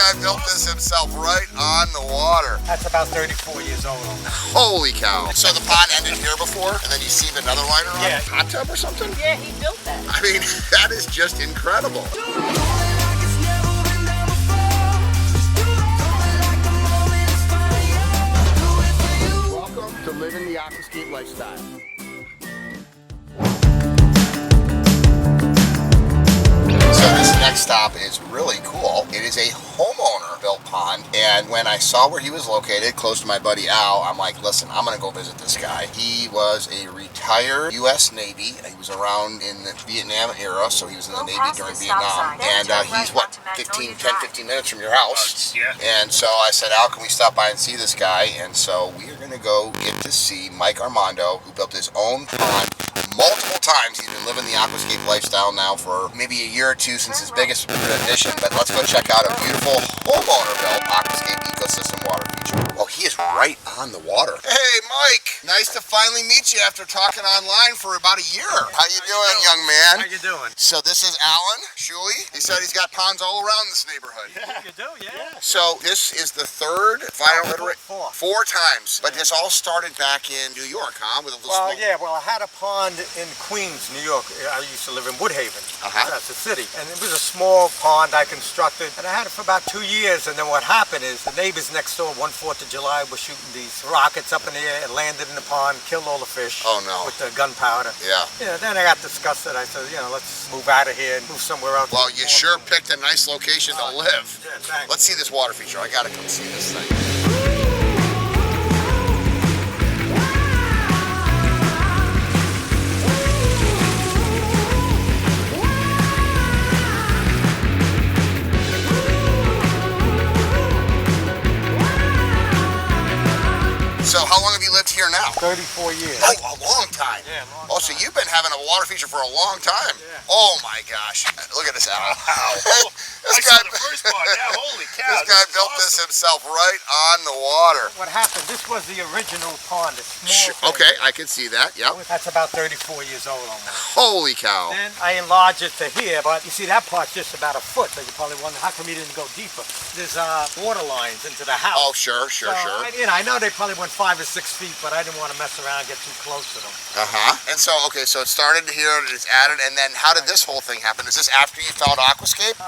guy built this himself right on the water. That's about 34 years old. Holy cow. So the pond ended here before, and then you see another liner on Yeah. a hot tub or something? Yeah, he built that. I mean, that is just incredible. Welcome to living the Aquascape lifestyle. So this next stop is really cool. It is a homeowner-built pond, and when I saw where he was located, close to my buddy Al, I'm like, listen, I'm gonna go visit this guy. He was a retired U.S. Navy. He was around in the Vietnam era, so he was in the Navy during Vietnam. And he's, what, 10-15 minutes from your house? Yeah. And so I said, Al, can we stop by and see this guy? And so we are gonna go get to see Mike Armando, who built his own pond multiple times. He's been living the Aquascape lifestyle now for maybe a year or two since his biggest addition, but let's go check out a beautiful homeowner-built Aquascape ecosystem water feature. Oh, he is right on the water. Hey, Mike! Nice to finally meet you after talking online for about a year. How you doing, young man? How you doing? So this is Allan, Schule. He said he's got ponds all around this neighborhood. Yeah, you do, yeah. So this is the third final iteration. Four. 4 times. But this all started back in New York, huh? With a little Well, small... yeah, well, I had a pond in Queens, New York. I used to live in Woodhaven. That's the city. And it was a small pond I constructed, and I had it for about 2 years. And then what happened is the neighbors next door, one 4th of July, were shooting these rockets up in the air. It landed in the pond, killed all the fish. Oh, no. With the gunpowder. Yeah. Yeah, then I got disgusted. I said, let's move out of here and move somewhere else. Well, you sure picked a nice location to live. Yeah, thanks. Let's see this water feature. I gotta come see this thing. So how long have you lived here now? 34 years. Oh, a long time. Yeah, long Oh, so you've been having a water feature for a long time. Yeah. Oh my gosh. Look at this, Al. Wow. This I guy, saw the first part. Yeah, holy cow. this guy built this himself right on the water. What happened, this was the original pond, a small thing. Okay, I can see that. Yep. That's about 34 years old almost. Holy cow. Then I enlarged it to here, but you see that part's just about a foot, so you probably wonder how come you didn't go deeper. There's water lines into the house. Oh, sure. I know they probably went 5 or 6 feet, but I didn't want to mess around and get too close to them. And so, okay, so it started here, it's added, and then how did this whole thing happen? Is this after you found Aquascape?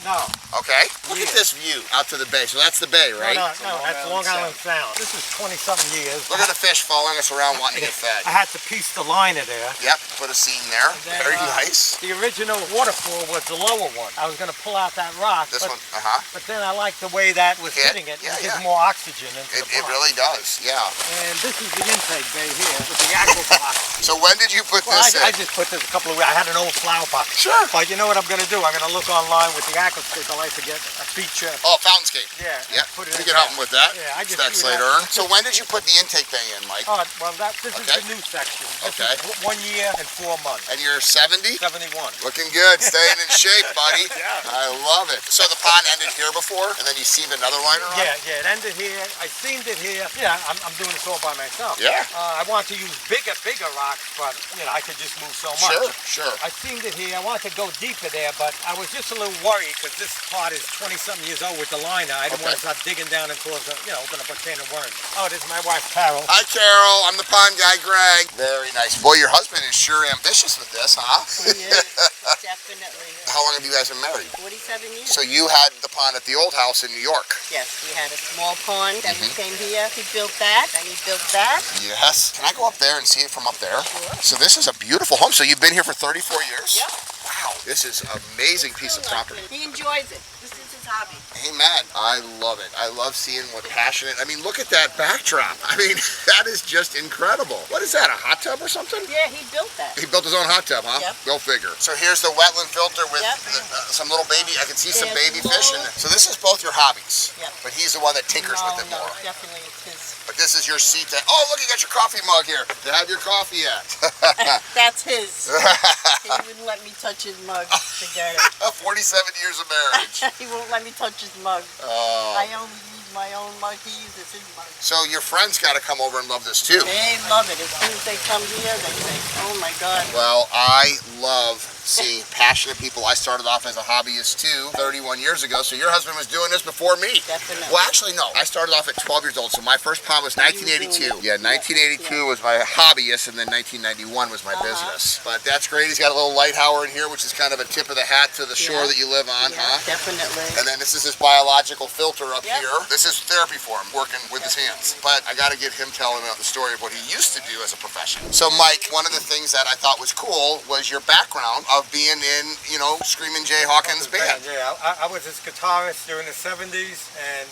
No. Okay. Look at this view out to the bay. So that's the bay, right? No, that's Long Island Sound. This is 20-something years. Look at the fish following us around wanting to get fed. I had to piece the liner there. Yep, put a scene there. Then, Very nice. The original waterfall was the lower one. I was going to pull out that rock. This one, But then I liked the way that was hitting it. Yeah, it gives more oxygen into the It pond. really does, yeah. And this is the intake bay here with the aqua box. So when did you put Well, this in? I just put this a couple of weeks. I had an old flower pot. Sure. But you know what I'm going to do? I'm going to look online with the Aquascape. I like to get a feature. Oh, Fountainscape. Yeah. Yeah, Put it we in can help him with that. Yeah, I just Stack do slate that. urn. So when did you put the intake bay in, Mike? Oh, well, this is Okay. the new section. This Okay. is 1 year and 4 months. And you're 70? 71. Looking good, staying in shape, buddy. Yeah. I love it. So the pond ended here before, and then you seamed another liner on? Yeah, it ended here. I seamed it here. Yeah, I'm doing this all by myself. Yeah. I want to use bigger rocks, but I could just move so much. Sure. I seamed it here. I wanted to go deeper there, but I was just a little worried because this part is 20-something years old with the liner. I didn't want to start digging down and cause open up a can of worms. Oh, this is my wife, Carol. Hi, Carol. I'm the pond guy, Greg. Very nice. Boy, your husband is sure ambitious with this, huh? He is, definitely. How long have you guys been married? 47 years. So you had the pond at the old house in New York? Yes, we had a small pond that we came here. He built that, and he built that. Yes. Can I go up there and see it from up there? Sure. So this is a beautiful home. So you've been here for 34 years? Yep. Wow. This is an amazing piece of property. He enjoys it. This is his hobby. Hey, man, I love it. I love seeing what passionate. I mean, look at that backdrop. I mean, that is just incredible. What is that, a hot tub or something? Yeah, he built that. He built his own hot tub, huh? Yep. Go figure. So here's the wetland filter with Yep. some little baby, I can see some There's baby fish. So this is both your hobbies. Yep. But he's the one that tinkers with it No, more. definitely it's his. But this is your seat to, oh, look, you got your coffee mug here to have your coffee at. That's his. He wouldn't let me touch his mug. Forget it. 47 years of marriage. He won't let me touch his mug. Oh. I only use my own mug. He uses his mug. So your friends got to come over and love this too. They love it. As soon as they come here, they say, oh my God. Well, I love See, passionate people. I started off as a hobbyist too, 31 years ago. So your husband was doing this before me. Definitely. Well, actually, no. I started off at 12 years old. So my first pond was 1982. Yeah, 1982 was my hobbyist, and then 1991 was my business. But that's great. He's got a little light tower in here, which is kind of a tip of the hat to the shore that you live on, huh? Definitely. And then this is his biological filter up here. This is therapy for him, working with his hands. But I got to get him telling about the story of what he used to do as a profession. So Mike, one of the things that I thought was cool was your background of being in, you know, Screamin' Jay Hawkins' band. Yeah, I was his guitarist during the 70s, and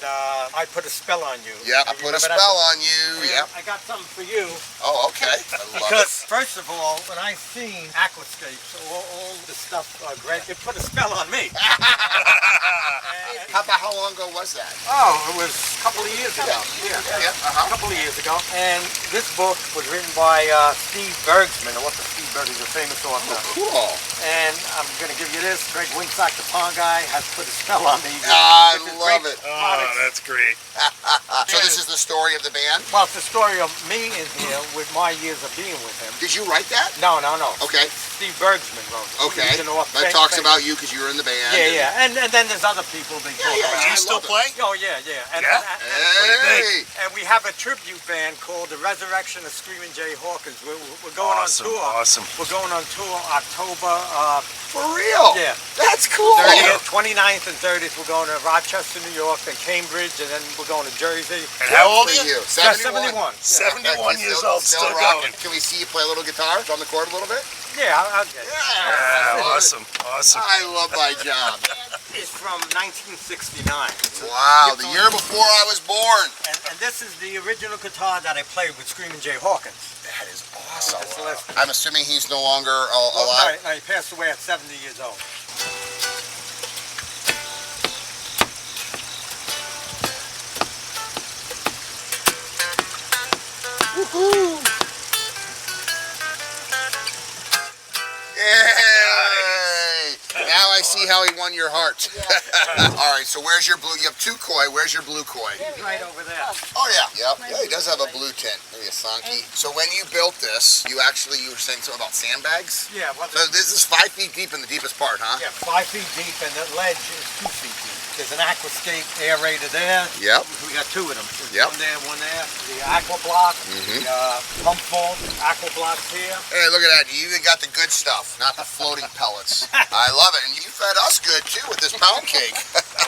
I put a spell on you. Yeah, I put a spell on you. Yeah. I got something for you. Oh, okay. I love Because, first of all, when I seen Aquascapes, all the stuff, Greg, it put a spell on me. How long ago was that? Oh, it was a couple of years ago. A couple of years ago. And this book was written by Steve Bergsman, or Steve Bergsman, a famous author. Oh, cool. And I'm going to give you this. Greg Wittstock, the pond guy, has put a spell on me. I love it. Oh, that's great. So this is the story of the band? Well, it's the story of me in here with my years of being with him. Did you write that? No. Okay. Steve Bergsman wrote it. Okay. He's an author. That talks about you because you were in the band. Yeah. And then there's other people they talk about. Do you still play? Oh, yeah. And, Hey! and we have a tribute band called The Resurrection of Screamin' Jay Hawkins. We're going on tour. Awesome. We're going on tour October. For real? Yeah. That's cool. 30th, 29th and 30th, we're going to Rochester, New York, then Cambridge, and then we're going to Jersey. And how old are For you? you? 71. 71 years old, still rocking. going. Can we see you play a little guitar? Drum the chord a little bit? Yeah, I'll get it. Yeah, awesome. I love my job. It's from 1969. Wow, the year before I was born. And this is the original guitar that I played with Screamin' Jay Hawkins. That is awesome. Wow. I'm assuming he's no longer Well, alive. no, he passed away at 70 years old. Woohoo! Yay! Now I see how he won your heart. All right, so where's your blue? You have two koi. Where's your blue koi? He's right over there. Oh yeah, yep. Yeah, he does have a blue tint. Maybe a Sankey. So when you built this, you were saying something about sandbags? Yeah. Well, So this is 5 feet deep in the deepest part, huh? yeah, 5 feet deep, and the ledge is 2 feet deep. There's an Aquascape aerator there. Yep. We got two of them. There's Yep. one there. The aqua block, the pump vault, aqua blocks here. Hey, look at that. You even got the good stuff, not the floating pellets. I love it. And you fed us good, too, with this pound cake.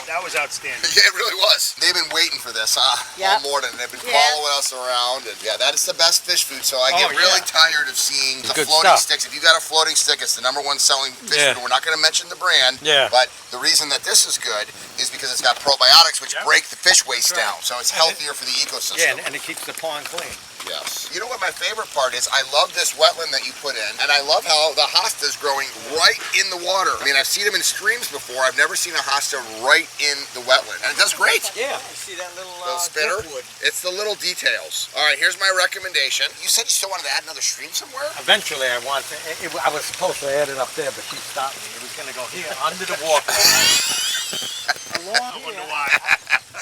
That was outstanding. Yeah, it really was. They've been waiting for this, huh? Yeah. All morning. They've been following us around. And yeah, that is the best fish food. So I get really tired of seeing the good floating stuff. sticks. If you got a floating stick, it's the #1 selling fish food. We're not going to mention the brand. Yeah. But the reason that this is good is because it's got probiotics, which break the fish waste down. So it's healthier for the ecosystem. Yeah, and it keeps the pond clean. Yes. You know what my favorite part is? I love this wetland that you put in, and I love how the hosta is growing right in the water. I mean, I've seen them in streams before. I've never seen a hosta right in the wetland, and it does great. Yeah, you see that little spitter? driftwood? It's the little details. All right, here's my recommendation. You said you still wanted to add another stream somewhere? Eventually, I want to. I was supposed to add it up there, but she stopped me. It was going to go here under the walkway. I wonder why.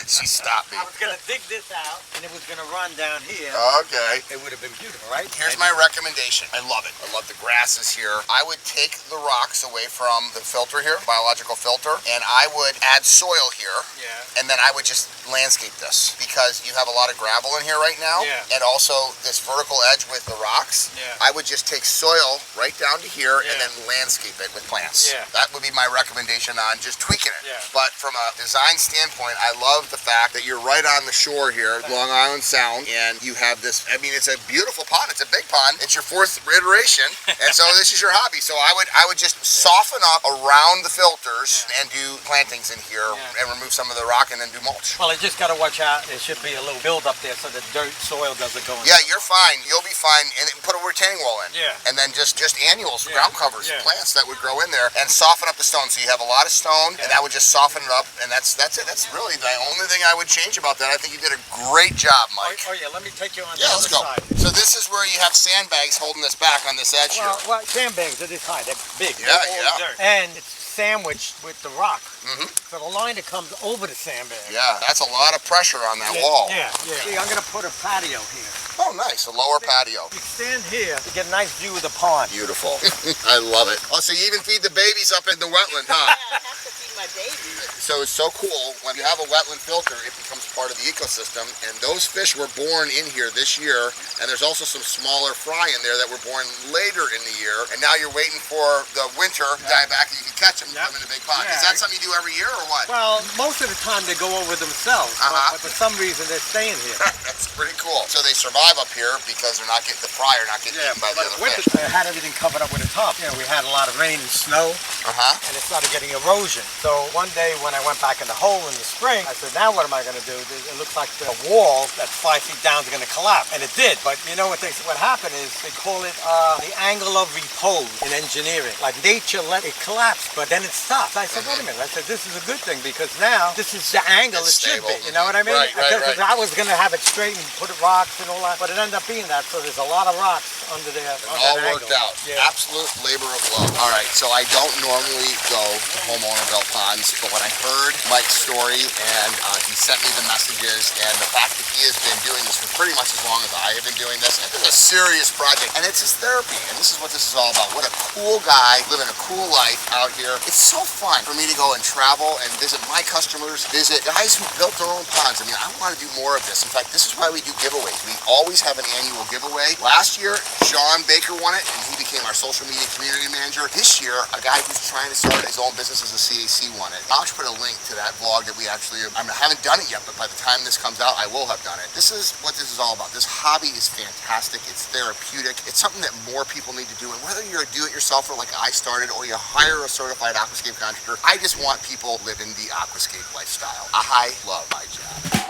She stopped me. I was going to dig this out, and it was going to run down here. Okay. It would have been beautiful, right? Here's my recommendation. I love it. I love the grasses here. I would take the rocks away from the filter here, biological filter, and I would add soil here. Yeah. And then I would just landscape this because you have a lot of gravel in here right now. Yeah. And also this vertical edge with the rocks. Yeah. I would just take soil right down to here and then landscape it with plants. Yeah. That would be my recommendation on just tweaking it. Yeah. But from a design standpoint, I love the fact that you're right on the shore here, Long Island Sound, and you have this, I mean, it's a beautiful pond. It's a big pond. It's your 4th iteration. And so this is your hobby. So I would just soften up around the filters and do plantings in here and remove some of the rock and then do mulch. Well, you just got to watch out. There should be a little build up there so the dirt soil doesn't go in. Yeah, you're fine. You'll be fine. And put a retaining wall in. Yeah. And then just annuals, ground covers, Yeah. plants that would grow in there and soften up the stone. So you have a lot of stone and that would just soften it up. And that's it. That's really the only thing I would change about that. I think you did a great job, Mike. Oh yeah, let me take you on the Yeah, let's other go. side. So this is where you have sandbags holding this back on this edge here. Well, sandbags are this high. They're big. Yeah, They're all yeah. dirt. And it's sandwiched with the rock. Mm-hmm. So the liner comes over the sandbag. Yeah, that's a lot of pressure on that wall. Yeah. See, I'm going to put a patio here. Oh, nice. A lower patio. You stand here to get a nice view of the pond. Beautiful. I love it. Oh, so you even feed the babies up in the wetland, huh? Yeah, I have to feed my baby. So it's so cool. When you have a wetland filter, it becomes part of the ecosystem. And those fish were born in here this year. And there's also some smaller fry in there that were born later in the year. And now you're waiting for the winter to die back and you can catch them and put them in a big pond. Is that something you do every year or what? Well, most of the time they go over themselves, but for some reason they're staying here. That's pretty cool. So they survive up here because they're not getting the fry or not getting eaten by the other fish. I had everything covered up with a top. We had a lot of rain and snow, and it started getting erosion. So one day when I went back in the hole in the spring, I said, now what am I going to do? It looks like the wall that's 5 feet down is going to collapse. And it did. But you know what happened is they call it the angle of repose in engineering. Like nature let it collapse, but then it stops. I said, wait a minute. I said, this is a good thing because now this is the angle it should be. You know what I mean? Right. I was going to have it straight and put rocks and all that, but it ended up being that. So there's a lot of rocks under there. It all worked out. Yeah. Absolute labor of love. All right, so I don't normally go to homeowner-built ponds, but when I heard Mike's story and he sent me the messages and the fact that he has been doing this for pretty much as long as I have been doing this, it's a serious project, and it's his therapy, and this is what this is all about. What a cool guy living a cool life out here. It's so fun for me to go and travel and visit my customers, visit guys who built their own ponds. I mean, I want to do more of this. In fact, this is why we do giveaways. We always have an annual giveaway. Last year, John Baker won it, and he became our social media community manager. This year, a guy who's trying to start his own business as a CAC won it. I'll just put a link to that vlog that we actually, I haven't done it yet, but by the time this comes out, I will have done it. This is what this is all about. This hobby is fantastic. It's therapeutic. It's something that more people need to do. And whether you're a do-it-yourselfer like I started or you hire a certified aquascape contractor, I just want people living the aquascape lifestyle. I love my job.